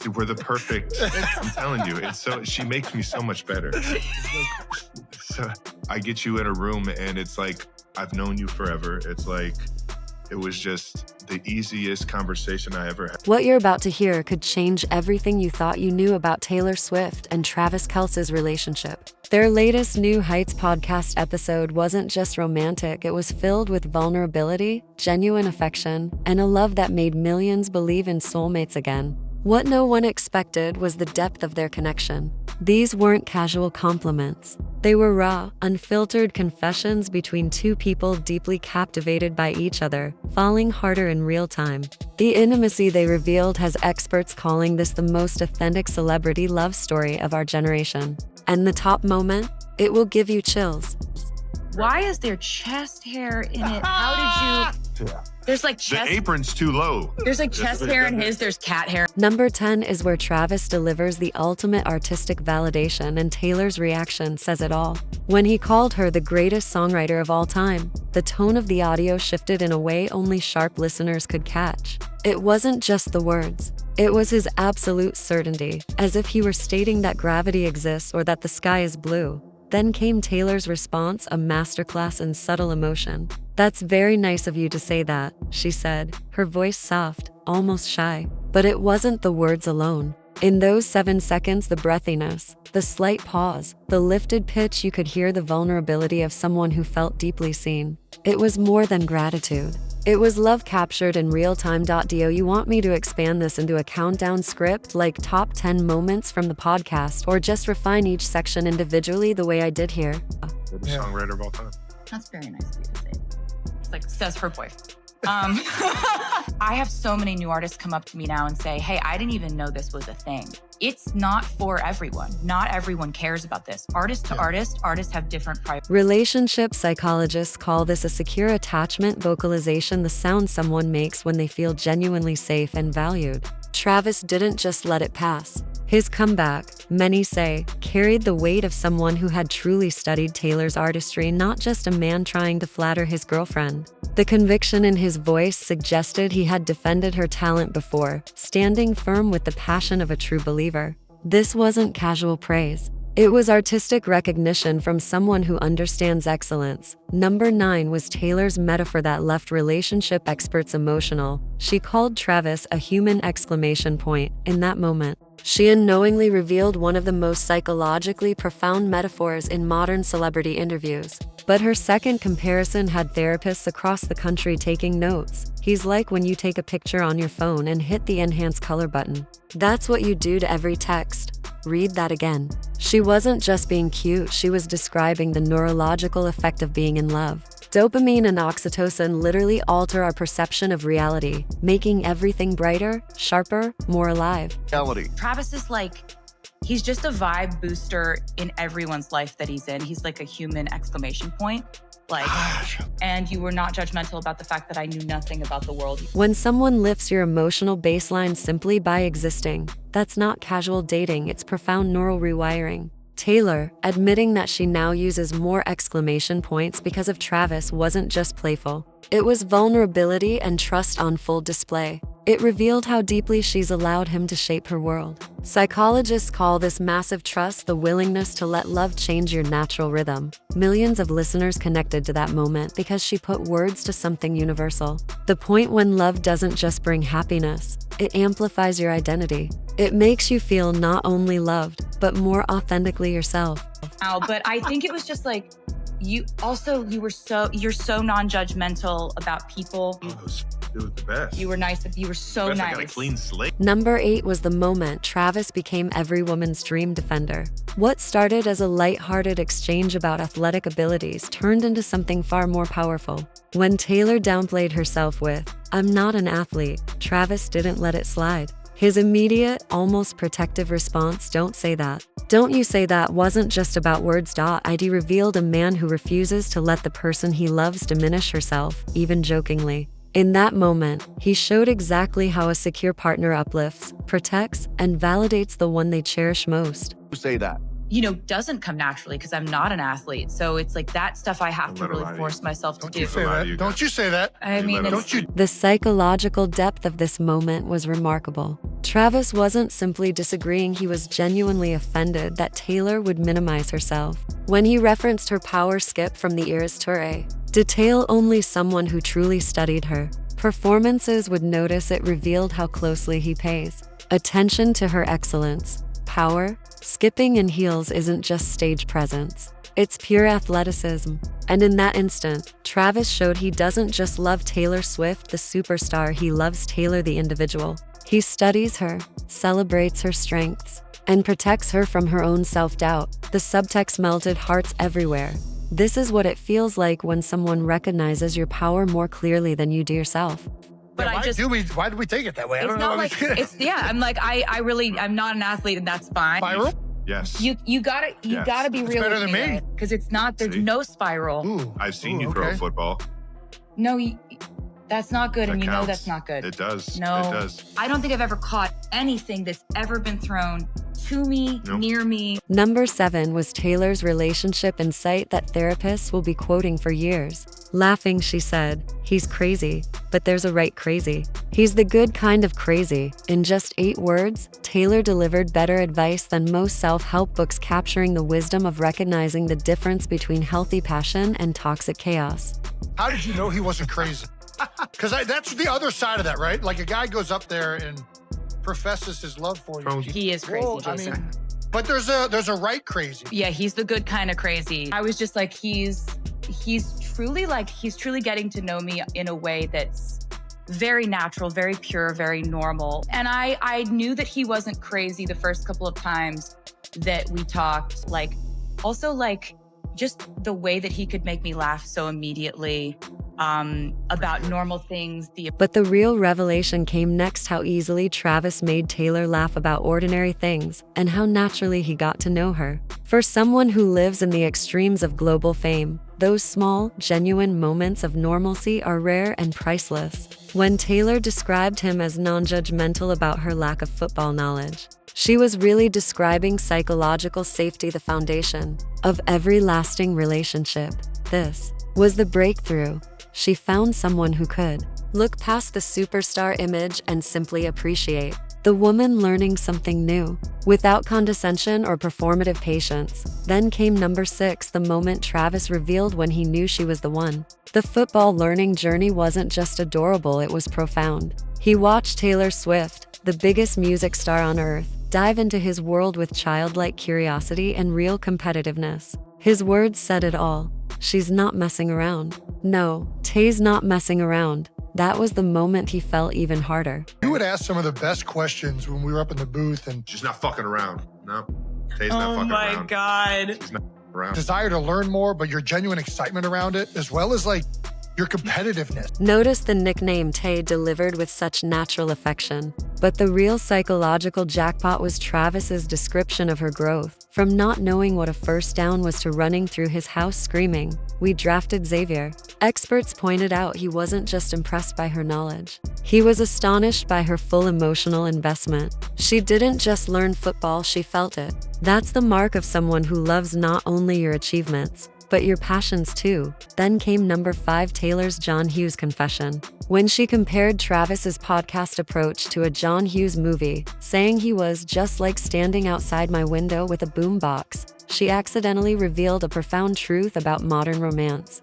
we're the perfect. I'm telling you, it's so. She makes me so much better. So I get you in a room, and it's like I've known you forever. It's like it was just the easiest conversation I ever had. What you're about to hear could change everything you thought you knew about Taylor Swift and Travis Kelce's relationship. Their latest New Heights podcast episode wasn't just romantic, it was filled with vulnerability, genuine affection, and a love that made millions believe in soulmates again. What no one expected was the depth of their connection. These weren't casual compliments. They were raw, unfiltered confessions between two people deeply captivated by each other, falling harder in real time. The intimacy they revealed has experts calling this the most authentic celebrity love story of our generation. And the top moment? It will give you chills. Why is there chest hair in it? How did you... There's like chest... The apron's too low. There's like chest hair in his, there's cat hair. Number 10 is where Travis delivers the ultimate artistic validation, and Taylor's reaction says it all. When he called her the greatest songwriter of all time, the tone of the audio shifted in a way only sharp listeners could catch. It wasn't just the words. It was his absolute certainty, as if he were stating that gravity exists or that the sky is blue. Then came Taylor's response, a masterclass in subtle emotion. "That's very nice of you to say that," she said, her voice soft, almost shy. But it wasn't the words alone. In those 7 seconds, the breathiness, the slight pause, the lifted pitch, you could hear the vulnerability of someone who felt deeply seen. It was more than gratitude. It was love captured in real time. Do you want me to expand this into a countdown script, like top 10 moments from the podcast, or just refine each section individually the way I did here? Songwriter of all time. That's very nice of you to say. It's like, says her boyfriend. I have so many new artists come up to me now and say, hey, I didn't even know this was a thing. It's not for everyone. Not everyone cares about this. Artist to artist, artists have different priorities. Relationship psychologists call this a secure attachment vocalization, the sound someone makes when they feel genuinely safe and valued. Travis didn't just let it pass. His comeback, many say, carried the weight of someone who had truly studied Taylor's artistry, not just a man trying to flatter his girlfriend. The conviction in his voice suggested he had defended her talent before, standing firm with the passion of a true believer. This wasn't casual praise. It was artistic recognition from someone who understands excellence. Number 9 was Taylor's metaphor that left relationship experts emotional. She called Travis a human exclamation point in that moment. She unknowingly revealed one of the most psychologically profound metaphors in modern celebrity interviews. But her second comparison had therapists across the country taking notes. He's like when you take a picture on your phone and hit the enhance color button. That's what you do to every text. Read that again. She wasn't just being cute, she was describing the neurological effect of being in love. Dopamine and oxytocin literally alter our perception of reality, making everything brighter, sharper, more alive. Travis is like, he's just a vibe booster in everyone's life that he's in. He's like a human exclamation point. Like, and you were not judgmental about the fact that I knew nothing about the world. When someone lifts your emotional baseline simply by existing, that's not casual dating, it's profound neural rewiring. Taylor, admitting that she now uses more exclamation points because of Travis, wasn't just playful. It was vulnerability and trust on full display. It revealed how deeply she's allowed him to shape her world. Psychologists call this massive trust the willingness to let love change your natural rhythm. Millions of listeners connected to that moment because she put words to something universal. The point when love doesn't just bring happiness, it amplifies your identity. It makes you feel not only loved, but more authentically yourself. But I think it was just like, you're so non-judgmental about people. It was the best. You were nice. You were so nice. I got a clean slate. Number 8 was the moment Travis became every woman's dream defender. What started as a light-hearted exchange about athletic abilities turned into something far more powerful. When Taylor downplayed herself with, "I'm not an athlete," Travis didn't let it slide. His immediate, almost protective response, "Don't say that. Don't you say that," wasn't just about words. It revealed a man who refuses to let the person he loves diminish herself, even jokingly. In that moment, he showed exactly how a secure partner uplifts, protects, and validates the one they cherish most. Say that. doesn't come naturally because I'm not an athlete. So it's like that stuff I have to really force myself to do. Don't you say that. I mean, The psychological depth of this moment was remarkable. Travis wasn't simply disagreeing, he was genuinely offended that Taylor would minimize herself. When he referenced her power skip from the Eras Tour, detail only someone who truly studied her performances would notice, it revealed how closely he pays attention to her excellence. Power, skipping in heels isn't just stage presence. It's pure athleticism. And in that instant, Travis showed he doesn't just love Taylor Swift, the superstar, he loves Taylor the individual. He studies her, celebrates her strengths, and protects her from her own self-doubt. The subtext melted hearts everywhere. This is what it feels like when someone recognizes your power more clearly than you do yourself. But why do we take it that way? I it's don't not know. like I'm like I'm not an athlete, and that's fine. Spiral? Yes. You gotta be real. better than me. Because it's not. There's no spiral. Ooh. I've seen you throw a football. No, that's not good, That and you know counts. that's not good. It does. No, It does. I don't think I've ever caught anything that's ever been thrown to me, Nope. near me. Number 7 was Taylor's relationship insight that therapists will be quoting for years. Laughing, she said, "He's crazy, but there's a right crazy. He's the good kind of crazy." In just 8 words, Taylor delivered better advice than most self-help books, capturing the wisdom of recognizing the difference between healthy passion and toxic chaos. How did you know he wasn't crazy? Because that's the other side of that, right? Like a guy goes up there and professes his love for you. He is crazy, Well, Jason. But there's a right crazy. Yeah, he's the good kind of crazy. I was just like, he's truly getting to know me in a way that's very natural, very pure, very normal. And I knew that he wasn't crazy the first couple of times that we talked. Like, also like just the way that he could make me laugh so immediately about normal things. But the real revelation came next: how easily Travis made Taylor laugh about ordinary things, and how naturally he got to know her. For someone who lives in the extremes of global fame, those small, genuine moments of normalcy are rare and priceless. When Taylor described him as non-judgmental about her lack of football knowledge, she was really describing psychological safety, the foundation of every lasting relationship. This was the breakthrough. She found someone who could look past the superstar image and simply appreciate the woman learning something new, without condescension or performative patience. Then came number 6, the moment Travis revealed when he knew she was the one. The football learning journey wasn't just adorable, it was profound. He watched Taylor Swift, the biggest music star on earth, dive into his world with childlike curiosity and real competitiveness. His words said it all. She's not messing around. No, Tay's not messing around. That was the moment he fell even harder. You would ask some of the best questions when we were up in the booth, and She's not fucking around. No. Tay's not fucking around. Oh my God. She's not around. desire to learn more, but your genuine excitement around it, as well as like your competitiveness. Notice the nickname Tay delivered with such natural affection. But the real psychological jackpot was Travis's description of her growth. From not knowing what a first down was to running through his house screaming, "We drafted Xavier." Experts pointed out he wasn't just impressed by her knowledge. He was astonished by her full emotional investment. She didn't just learn football, she felt it. That's the mark of someone who loves not only your achievements, but your passions too. Then came number 5, Taylor's John Hughes confession. When she compared Travis's podcast approach to a John Hughes movie, saying he was just like standing outside my window with a boombox, she accidentally revealed a profound truth about modern romance.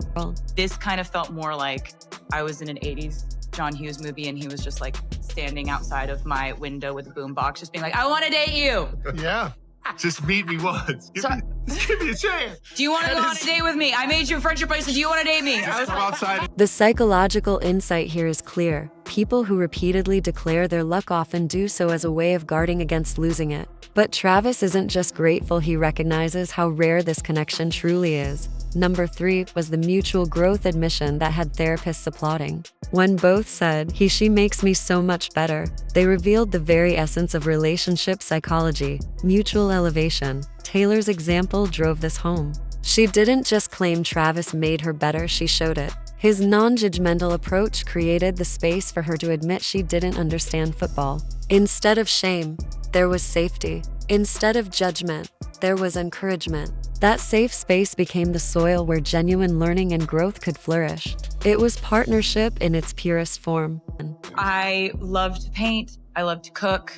This kind of felt more like I was in an 80s John Hughes movie and he was just like standing outside of my window with a boombox, just being like, "I want to date you. Yeah. Just meet me once. Give me a chance. Do you want to go on a date with me? I made you a friendship bracelet. Do you want to date me?" I was Come like, outside. The psychological insight here is clear. People who repeatedly declare their luck often do so as a way of guarding against losing it. But Travis isn't just grateful, he recognizes how rare this connection truly is. Number 3 was the mutual growth admission that had therapists applauding. When both said, she makes me so much better, they revealed the very essence of relationship psychology, mutual elevation. Taylor's example drove this home. She didn't just claim Travis made her better, she showed it. His non-judgmental approach created the space for her to admit she didn't understand football. Instead of shame, there was safety. Instead of judgment, there was encouragement. That safe space became the soil where genuine learning and growth could flourish. It was partnership in its purest form. I love to paint. I love to cook.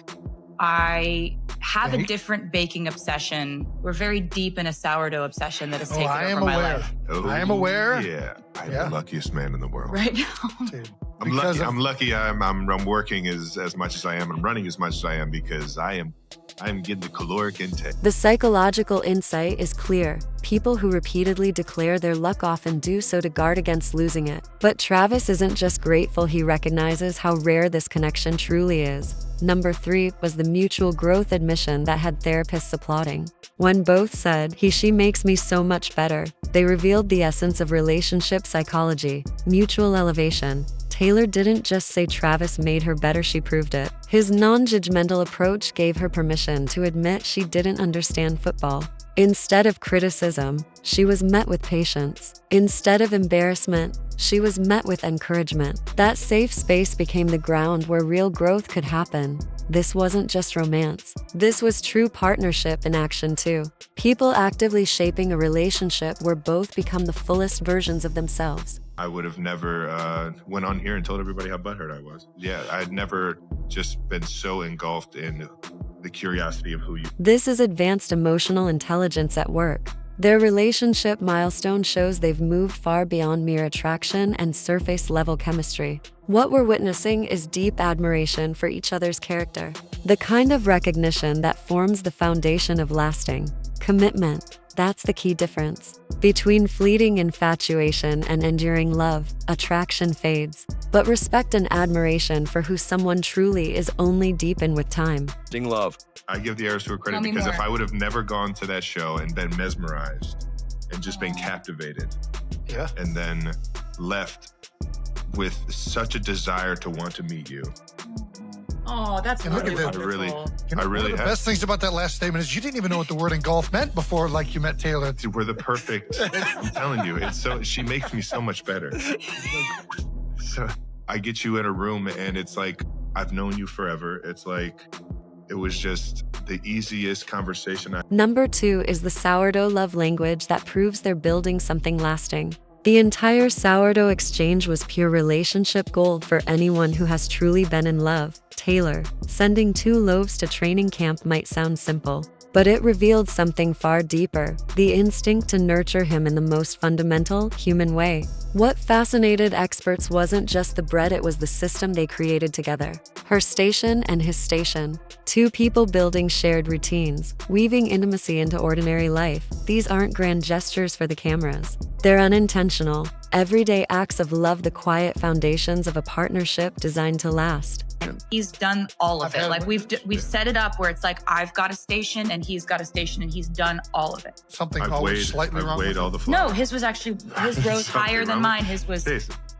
I have a different baking obsession. We're very deep in a sourdough obsession that has taken over my life. I am aware. Yeah, I'm the luckiest man in the world. Right now. Dude, I'm lucky. I'm working as much as I am and running as much as I am because I am getting the caloric intake. The psychological insight is clear. People who repeatedly declare their luck often do so to guard against losing it. But Travis isn't just grateful, he recognizes how rare this connection truly is. Number 3 was the mutual growth admission that had therapists applauding. When both said, she makes me so much better, they revealed the essence of relationship psychology, mutual elevation. Taylor didn't just say Travis made her better, she proved it. His non-judgmental approach gave her permission to admit she didn't understand football. Instead of criticism, she was met with patience. Instead of embarrassment, she was met with encouragement. That safe space became the ground where real growth could happen. This wasn't just romance. This was true partnership in action too. People actively shaping a relationship where both become the fullest versions of themselves. I would have never went on here and told everybody how butthurt I was. Yeah, I'd never just been so engulfed in the curiosity of who you. This is advanced emotional intelligence at work. Their relationship milestone shows they've moved far beyond mere attraction and surface-level chemistry. What we're witnessing is deep admiration for each other's character, the kind of recognition that forms the foundation of lasting commitment. That's the key difference. Between fleeting infatuation and enduring love, attraction fades. But respect and admiration for who someone truly is only deepen with time. Love. I give the Arizona credit because if I would have never gone to that show and been mesmerized and just been captivated, and then left with such a desire to want to meet you. Oh, that's And look really at that. wonderful. One of the best things about that last statement is you didn't even know what the word engulf meant before, like you met Taylor. Dude, we're the perfect. I'm telling you, it's so. She makes me so much better. So I get you in a room, and it's like I've known you forever. It's like it was just the easiest conversation. Number 2 is the sourdough love language that proves they're building something lasting. The entire sourdough exchange was pure relationship gold for anyone who has truly been in love. Taylor, sending 2 loaves to training camp might sound simple, but it revealed something far deeper, the instinct to nurture him in the most fundamental, human way. What fascinated experts wasn't just the bread, it was the system they created together. Her station and his station. 2 people building shared routines, weaving intimacy into ordinary life. These aren't grand gestures for the cameras. They're unintentional, everyday acts of love, the quiet foundations of a partnership designed to last. He's done all of it. Like we've set it up where it's like I've got a station and he's got a station and he's done all of it. Something I've always weighed, slightly I've wrong. weighed With all it. the flowers. No, his was actually his rose higher than mine. His was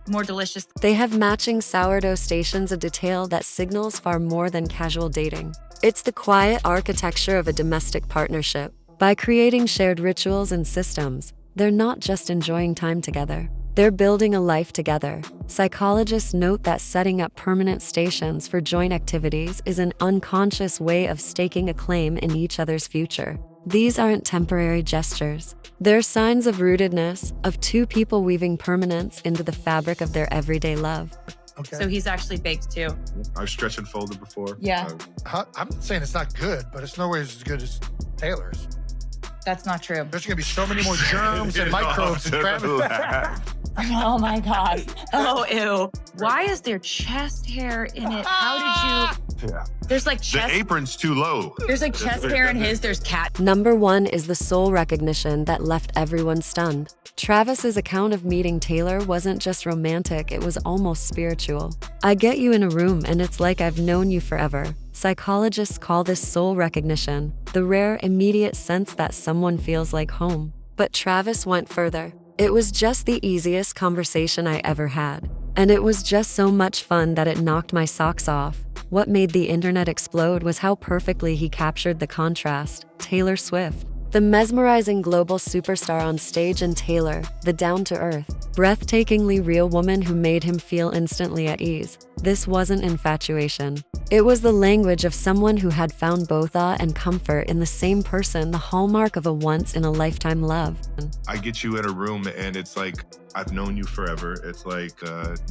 more delicious. They have matching sourdough stations, a detail that signals far more than casual dating. It's the quiet architecture of a domestic partnership. By creating shared rituals and systems, they're not just enjoying time together. They're building a life together. Psychologists note that setting up permanent stations for joint activities is an unconscious way of staking a claim in each other's future. These aren't temporary gestures. They're signs of rootedness, of 2 people weaving permanence into the fabric of their everyday love. Okay. So he's actually baked too. I've stretched and folded before. Yeah. I'm not saying it's not good, but it's no way as good as Taylor's. That's not true. There's gonna be so many more germs and microbes and crap. Oh my God. Oh, ew. Why is there chest hair in it? How did you? Yeah. There's like The chest. apron's too low. There's like chest hair in his. There's cat. Number 1 is the soul recognition that left everyone stunned. Travis's account of meeting Taylor wasn't just romantic, it was almost spiritual. I get you in a room and it's like I've known you forever. Psychologists call this soul recognition, the rare, immediate sense that someone feels like home. But Travis went further. It was just the easiest conversation I ever had. And it was just so much fun that it knocked my socks off. What made the internet explode was how perfectly he captured the contrast. Taylor Swift, The mesmerizing global superstar on stage and Taylor, the down-to-earth, breathtakingly real woman who made him feel instantly at ease. This wasn't infatuation. It was the language of someone who had found both awe and comfort in the same person, the hallmark of a once-in-a-lifetime love. I get you in a room and it's like, I've known you forever. It's like,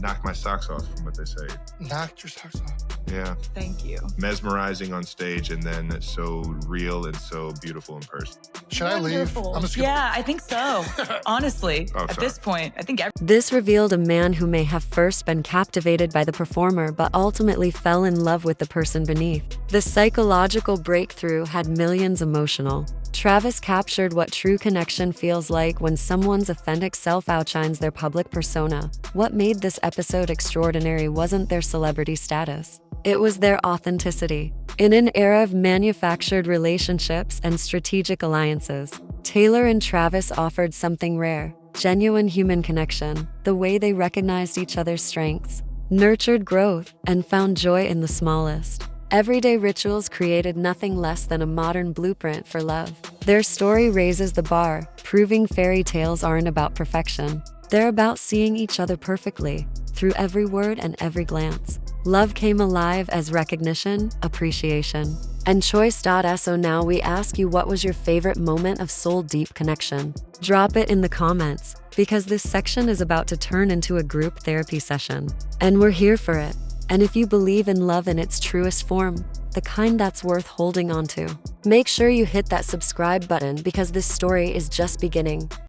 knock my socks off from what they say. Knocked your socks off. Yeah. Thank you. Mesmerizing on stage and then so real and so beautiful in person. Should I leave? Wonderful. I'm just gonna... Yeah, I think so. Honestly, Oh, at sorry. this point, I think This revealed a man who may have first been captivated by the performer but ultimately fell in love with the person beneath. The psychological breakthrough had millions emotional. Travis captured what true connection feels like when someone's authentic self outshines their public persona. What made this episode extraordinary wasn't their celebrity status. It was their authenticity. In an era of manufactured relationships and strategic alliances, Taylor and Travis offered something rare: genuine human connection. The way they recognized each other's strengths, nurtured growth, and found joy in the smallest everyday rituals created nothing less than a modern blueprint for love. Their story raises the bar, proving fairy tales aren't about perfection. They're about seeing each other perfectly, through every word and every glance. Love came alive as recognition, appreciation, and choice. So now we ask you, what was your favorite moment of soul-deep connection? Drop it in the comments, because this section is about to turn into a group therapy session. And we're here for it. And if you believe in love in its truest form, the kind that's worth holding on to, make sure you hit that subscribe button, because this story is just beginning.